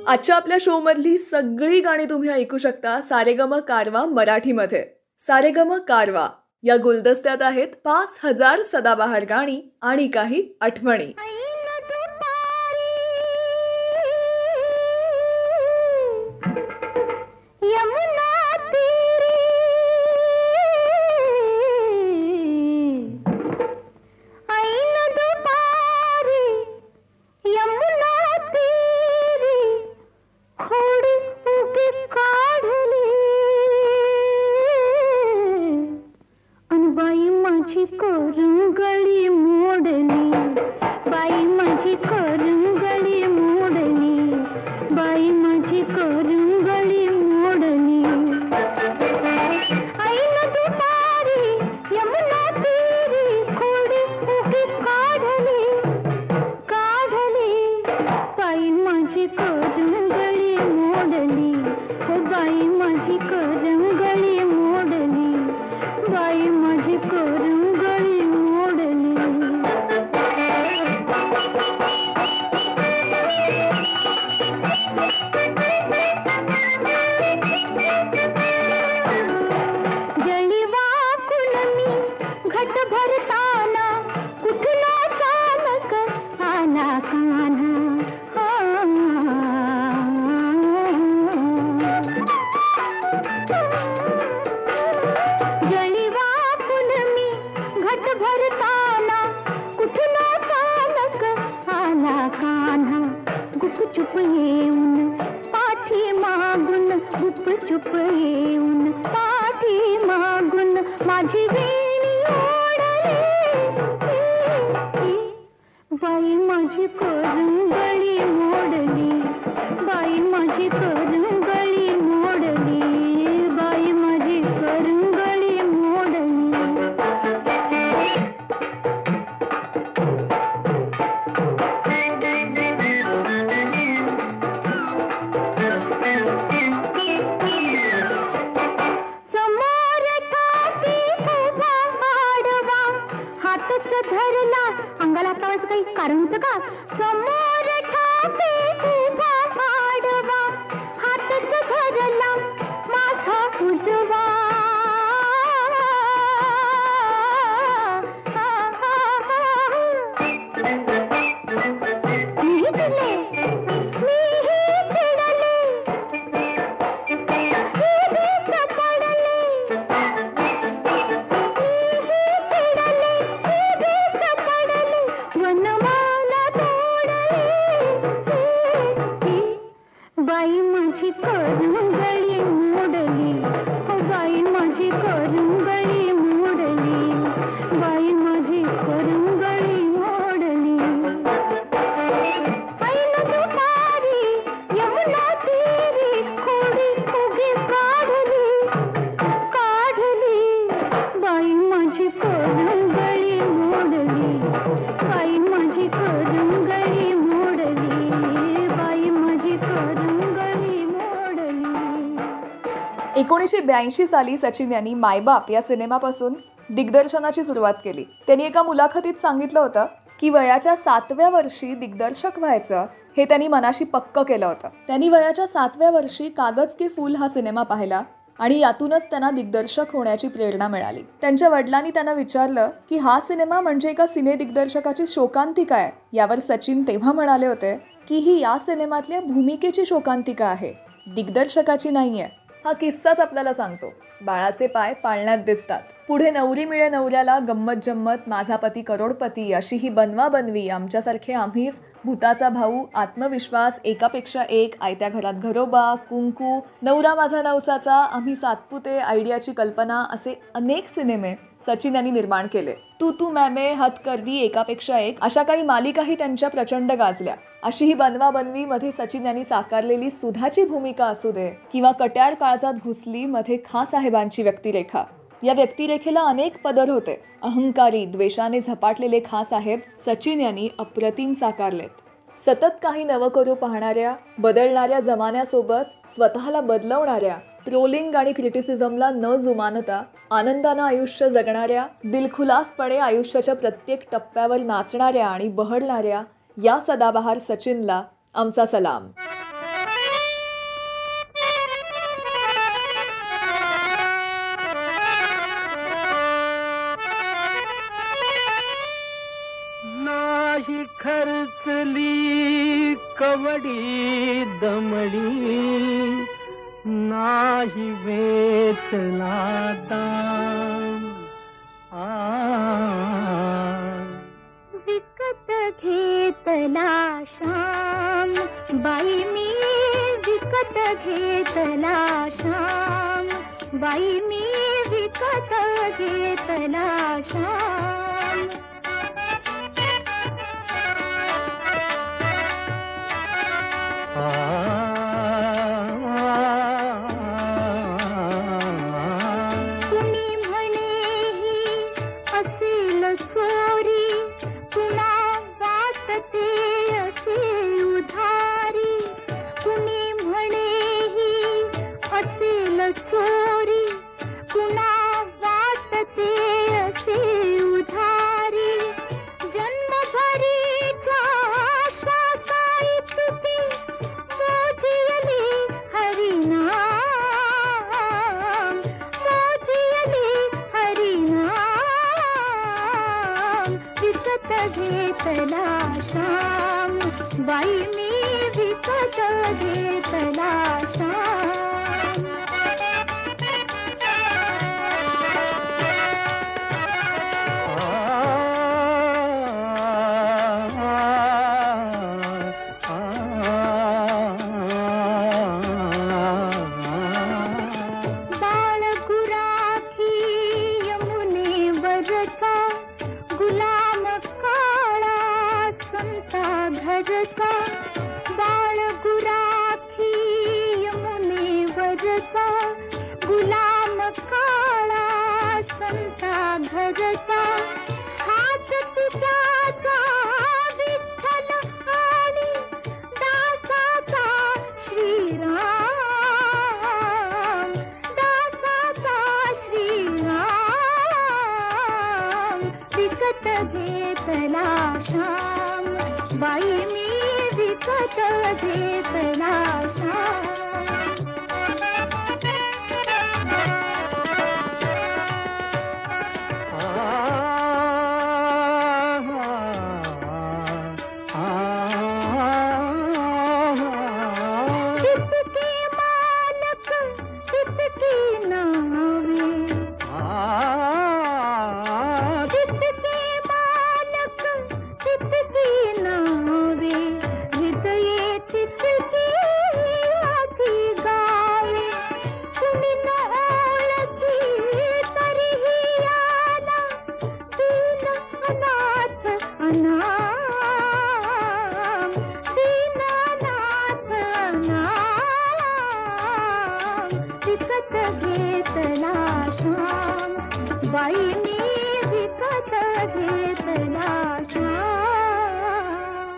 आजच्या आपल्या शो मधली सगळी गाणी तुम्ही ऐकू शकता सारेगम कारवा मराठीमध्ये. सारेगम कारवा या गुलदस्त्यात आहेत 5000 सदाबहार गाणी आणि काही आठवणी. यमुना तेरी ऐन दुपारी. यमुना तेरी खोडी उगी काढली. अन बाई माझी करंगळी मोडली. बाई माझी करंगळी मोडली. बाई माझी करंगळी मोडली. ऐन दुपारी यमुना तेरी खोडी उगी काढली. काढली बाई माझी करंगळी मोडली. हो बाई माझी करंगळी मोडली. बाई माझी करंगळी मोडली. जळीवा कुलमी घट भरताना कुठून अचानक आला कान्हा. जळीवा कुलमी घट भरताना कुठून अचानक आला कान्हा. गुपचुप येऊन पाठी मागून. गुपचुप येऊन पाठी मागून माझी वेणी ओढली. बाई माझी करंगळी मोडली. बाई माझी करंगळी मोडली. बाई माझी करंगळी मोडली. समोर ठाकी उभा आडवा. हातच धरला. अंगाला हातावायचं काही कारण होतं का. समोर ठाकी उभा आडवा. हातच धरला माझा उजवा. मीही चिडले. मीही चिडले. वनमाला तोडली. 1982 साली सचिन यांनी मायबाप या सिनेमापासून दिग्दर्शनाची सुरुवात केली. त्यांनी एका मुलाखतीत सांगितलं होतं की वयाच्या 7व्या वर्षी दिग्दर्शक व्हायचं हे त्यांनी मनाशी पक्क केलं होतं. त्यांनी वयाच्या 7व्या वर्षी कागज के फूल हा सिनेमा पाहिला आणि यातूनच त्यांना दिग्दर्शक होण्याची प्रेरणा मिळाली. त्यांच्या वडिलांनी त्यांना विचारलं की हा सिनेमा म्हणजे एका सिने दिग्दर्शकाची शोकांतिका आहे. यावर सचिन तेव्हा म्हणाले होते की ही या सिनेमातल्या भूमिकेची शोकांतिका आहे, दिग्दर्शकाची नाहीये. हा किस्साच आपल्याला सांगतो. बाळाचे पाय पाळण्यात दिसतात. पुढे नवरी मिळे नवऱ्याला, गंमत जम्मत, माझा पती करोडपती, अशी ही बनवा बनवी, आमच्यासारखे आम्हीच, भूताचा भाऊ, आत्मविश्वास, एकापेक्षा एक, आयत्या घरात घरोबा, कुंकू, नवरा माझा नवसाचा, आम्ही सातपुते, आयडियाची कल्पना असे अनेक सिनेमे सचिन यांनी निर्माण केले. तू मैं, हतकर्दी, एकापेक्षा एक अशा काही मालिकाही त्यांच्या प्रचंड गाजल्या. अशी ही बनवा बनवी मध्ये सचिन यांनी साकारलेली सुधाची भूमिका असू दे किंवा कट्यार काळजात घुसली मध्ये खां साहेबांची व्यक्तिरेखा, या व्यक्तिरेखेला अनेक पदर होते. अहंकारी, द्वेषाने झपाटलेले खां साहेब सचिन यांनी अप्रतिम साकारलेत. सतत काही नवं करू पाहणाऱ्या, बदलणाऱ्या जमान्यासोबत स्वतःला बदलवणाऱ्या, ट्रोलिंग आणि क्रिटिसिझमला न जुमानता आनंदानं आयुष्य जगणाऱ्या, दिलखुलासपणे आयुष्याच्या प्रत्येक टप्प्यावर नाचणाऱ्या आणि बहरणाऱ्या या सदाबहार सचिनला आमचा सलाम. नाही खर्चली कवडी दमडी, नाही वेचला दाम. विकत घेतला श्याम, बाई मी विकत घेतला श्याम, बाई मी विकत घेतला श्याम. कुणी म्हणे ही असेल चोरी, कुणा वाटते असे उधारी. कुणी म्हणे ही असेल चोरी, कुणा वाटते असे उधारी. जन्मभरीच्या श्वासाइतकी मोजियली हरिनाम, मोजियली हरिनाम. विकत घेतला श्याम, बाई मी विकत घेतला श्याम. गुलाम काळा संता घरचा, हात तुझ्याचा विठ्ठल आणि दासाचा श्रीराम, दासाचा श्रीराम. विकत घेतला श्याम, बाई मी विकत घेतला श्याम.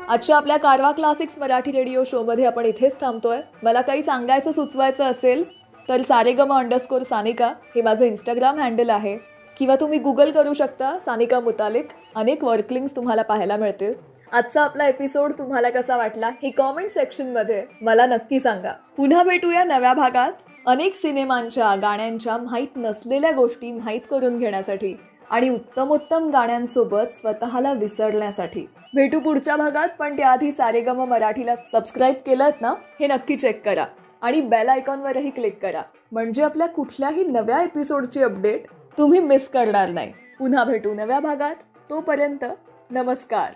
आजच्या आपल्या कारवा क्लासिक्स मराठी रेडिओ शोमध्ये आपण इथेच थांबतोय. मला काही सांगायचं सुचवायचं असेल तर saregama_सानिका हे माझं इंस्टाग्राम हँडल आहे, किंवा तुम्ही गुगल करू शकता सानिका मुतालिक. अनेक वर्क लिंक्स तुम्हाला पाहायला मिळतील. आजचा आपला एपिसोड तुम्हाला कसा वाटला हे कॉमेंट सेक्शनमध्ये मला नक्की सांगा. पुन्हा भेटूया नव्या भागात अनेक सिनेमांच्या गाण्यांच्या माहीत नसलेल्या गोष्टी माहीत करून घेण्यासाठी आणि उत्तमोत्तम गाण्यांसोबत स्वतःला विसरण्यासाठी. भेटू पुढच्या भागात, पण त्याआधी सारेगम मराठीला सबस्क्राईब केलंत ना हे नक्की चेक करा आणि बेल आयकॉनवरही क्लिक करा, म्हणजे आपल्या कुठल्याही नव्या एपिसोडची अपडेट तुम्ही मिस करणार नाही. पुन्हा भेटू नव्या भागात. तोपर्यंत नमस्कार.